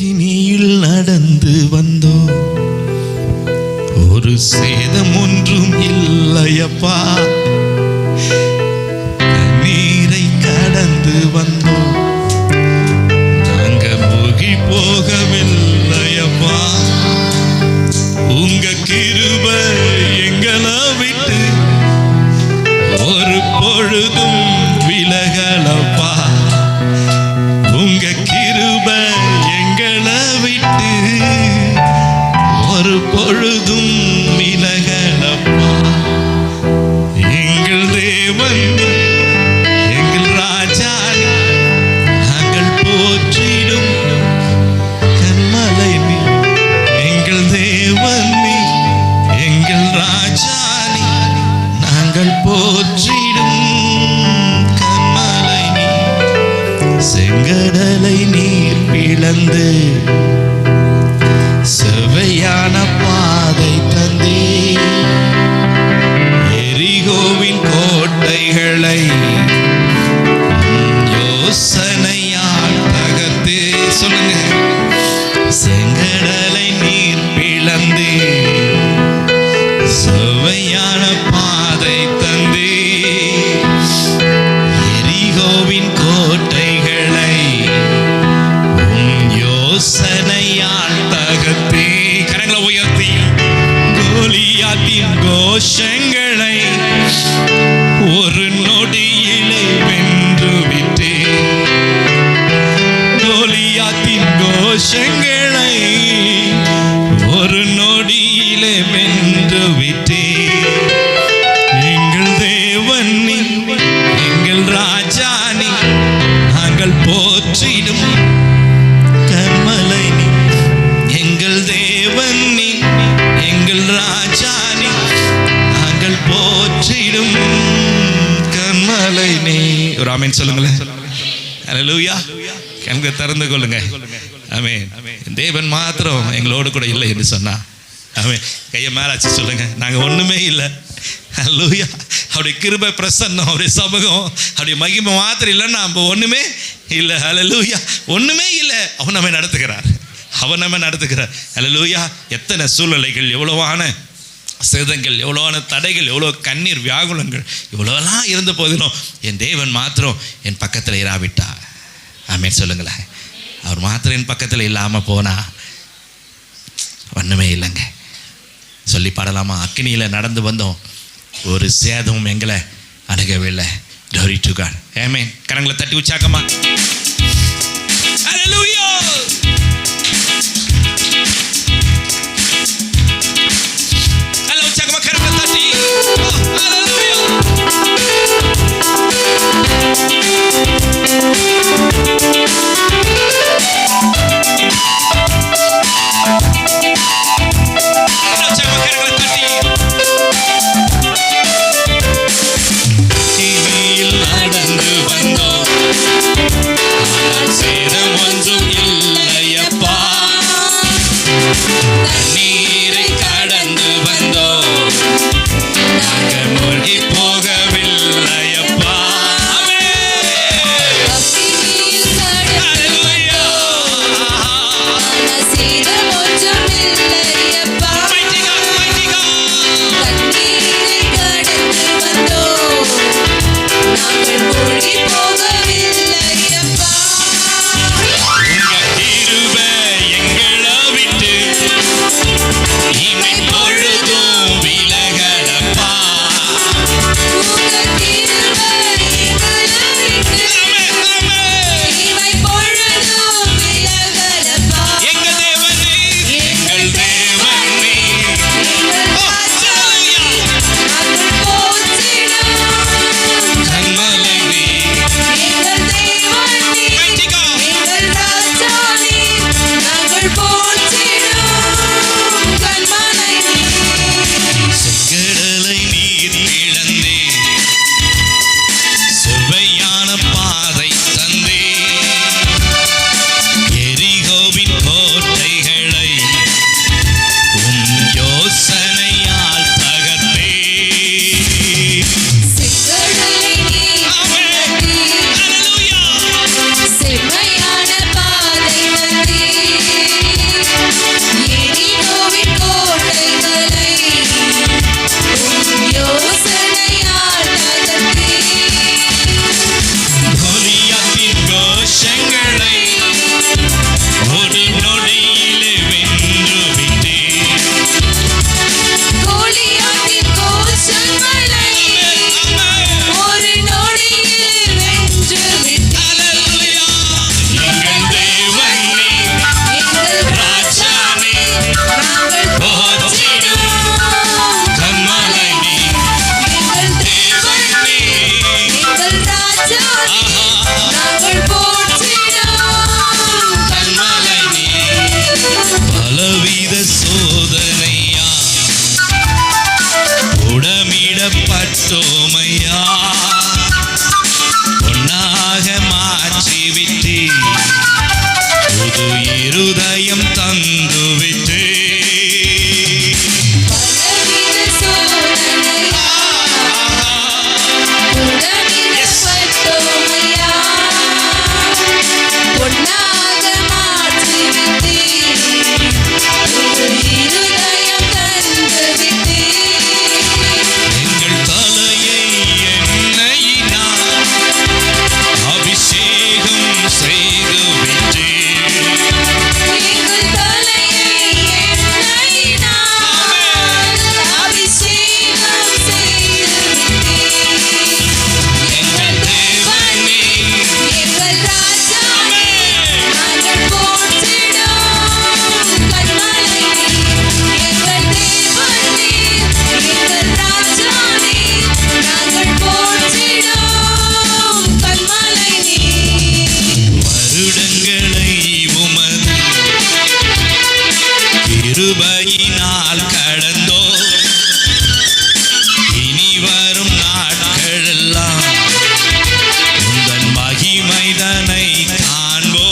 அக்கினியில் நடந்து வந்தோம், ஒரு சேதம் ஒன்றும் இல்லையப்பா. நீரை கடந்து வந்தோம், நாங்க மூழ்கி போகவில்லையப்பா. உங்க கிருபை எங்களை விட்டு ஒரு பொழுதும் விலகலப்பா. உங்க கிருபை எங்களை விட்டு ஒரு பொழுதும் விலகலப்பா. எங்கள் தேவன் எங்கள் ராஜா, நாங்கள் போற்றிடும் கன்மலை நீ. எங்கள் தேவன் நீ, எங்கள் ராஜா நீ, நாங்கள் போற்றிடும் கன்மலை நீ. செங்கடலை நீர் பிளந்து செவ்வையான பாதை தந்தே, எரிகோவின் கோட்டைகளை யோசனையால் தகர்த்தே. சொல்லுங்க. செங்கடலை நீர் பிளந்தே செவ்வையான பாதை தந்தே, எரிகோவின் கோட்டைகளை யோசனையால் தகர்த்தே. கரங்களை உயர்த்தி கோலியாத்தின் கோஷங்களை ஒரு நொடியிலே வென்று விட்டே. கோலியாத்தின் கோஷங்களை ஒரு நொடியிலே வென்று விட்டே. எங்கள் தேவன் நீ, எங்கள் ராஜா நீ, நாங்கள் போற்றிடும் கன்மலை நீ. எங்கள் தேவன் நீ, எங்கள் ராஜா நீ, நாங்கள் போற்றிடும் கன்மலை நீ. ஒரு ஆமென் சொல்லுங்களேன். ஹல்லேலூயா. கண்களை திறந்து கொள்ளுங்க. ஆமென். தேவன் மாத்திரம் எங்களோடு கூட இல்லை என்று சொன்னா, ஆமென். கையை மேலாச்சு சொல்லுங்க. நாங்க ஒண்ணுமே இல்லை. ஹல்லேலூயா. அவருடைய கிருபை பிரசன்னம், அவருடைய சமூகம், அவருடைய மகிமை மாத்திரம் இல்லைன்னா நம்ம ஒண்ணுமே இல்லை. ஹல்லேலூயா. ஒண்ணுமே இல்லை. அவர் நம்மை நடத்துகிறார், அவர் நம்ம நடத்துகிறார். ஹல்லேலூயா. எத்தனை சூழ்நிலைகள், எவ்வளவான சேதங்கள், எவ்வளவான தடைகள், எவ்வளோ கண்ணீர் வியாகுலங்கள், இவ்வளோலாம் இருந்த போதிலும் என் தேவன் மாத்திரம் என் பக்கத்தில் இராவிட்டா. ஆமென் சொல்லுங்களேன். அவர் மாத்திரம் என் பக்கத்தில் இல்லாமல் போனா ஒன்றுமே இல்லைங்க. சொல்லி பாடலாமா? அக்கினியில் நடந்து வந்தோம், ஒரு சேதமும் எங்களை அணுகவில்லை. Glory to God. ஆமென். கரங்களை தட்டி உற்சாகமா ஹல்லேலூயா. ஹலோ உற்சாகமா கரங்களை தட்டி ஹல்லேலூயா. சேதம் ஒன்றும் விட்டே, புது இருதயம் தந்து விட்டே. கிருபையினால் கடந்தோ, இனி வரும் நாட்களெல்லாம் உந்தன் மகிமைதனை காண்போ.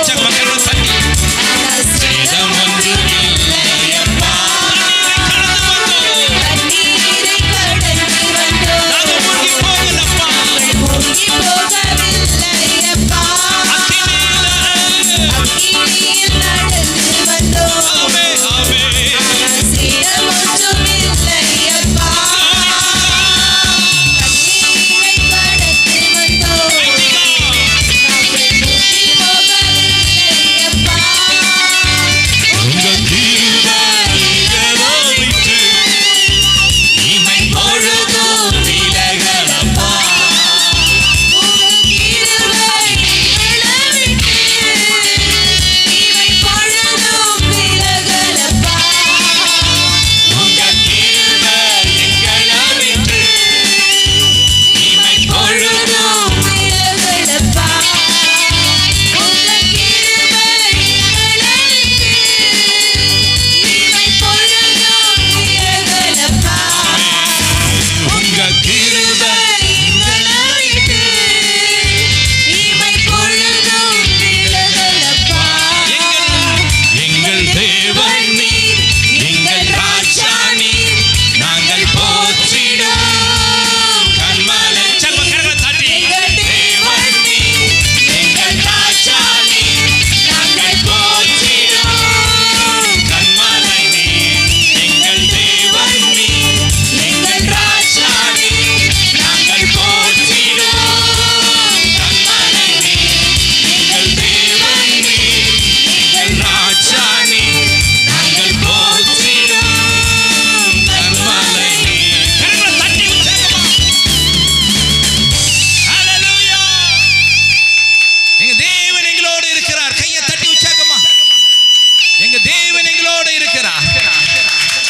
Check my camera.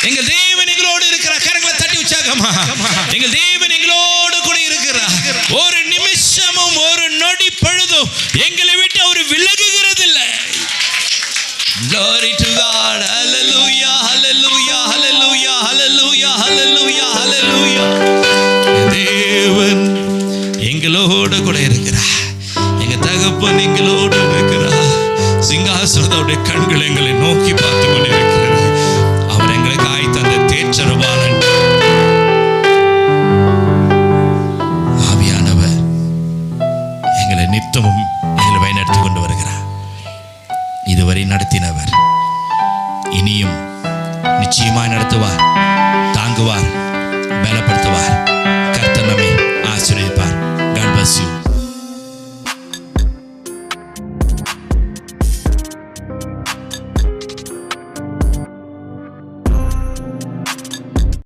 எங்கள் தேவன் எங்களோடு இருக்கிறார். கரங்களை தட்டி உற்சாகமா, எங்கள் தேவன் எங்களோடு கூட இருக்கிறார். ஒரு நிமிஷமும் ஒரு நொடி பொழுதும் எங்களை விட்டு அவர் விலகுகிறது இல்லை. Glory to God. Hallelujah, hallelujah, hallelujah, hallelujah, hallelujah, hallelujah. தேவன் எங்களோடு கூட இருக்கிறார். எங்க தகப்பன் எங்களோடு இருக்கிறார். சிங்காசனத்துடைய கண்கள் எங்களை நோக்கி பார்த்து கொண்டிருக்கிறது. அவர் எங்களுக்கு ஆய்த்த அந்த தேற்றரவாளன் ஆவியானவர் எங்களை நித்தமும் எங்களை வழிநடத்தி கொண்டு வருகிறார். இதுவரை நடத்தினவர் இனியும் நிச்சயமாய் நடத்துவார், தாங்குவார்.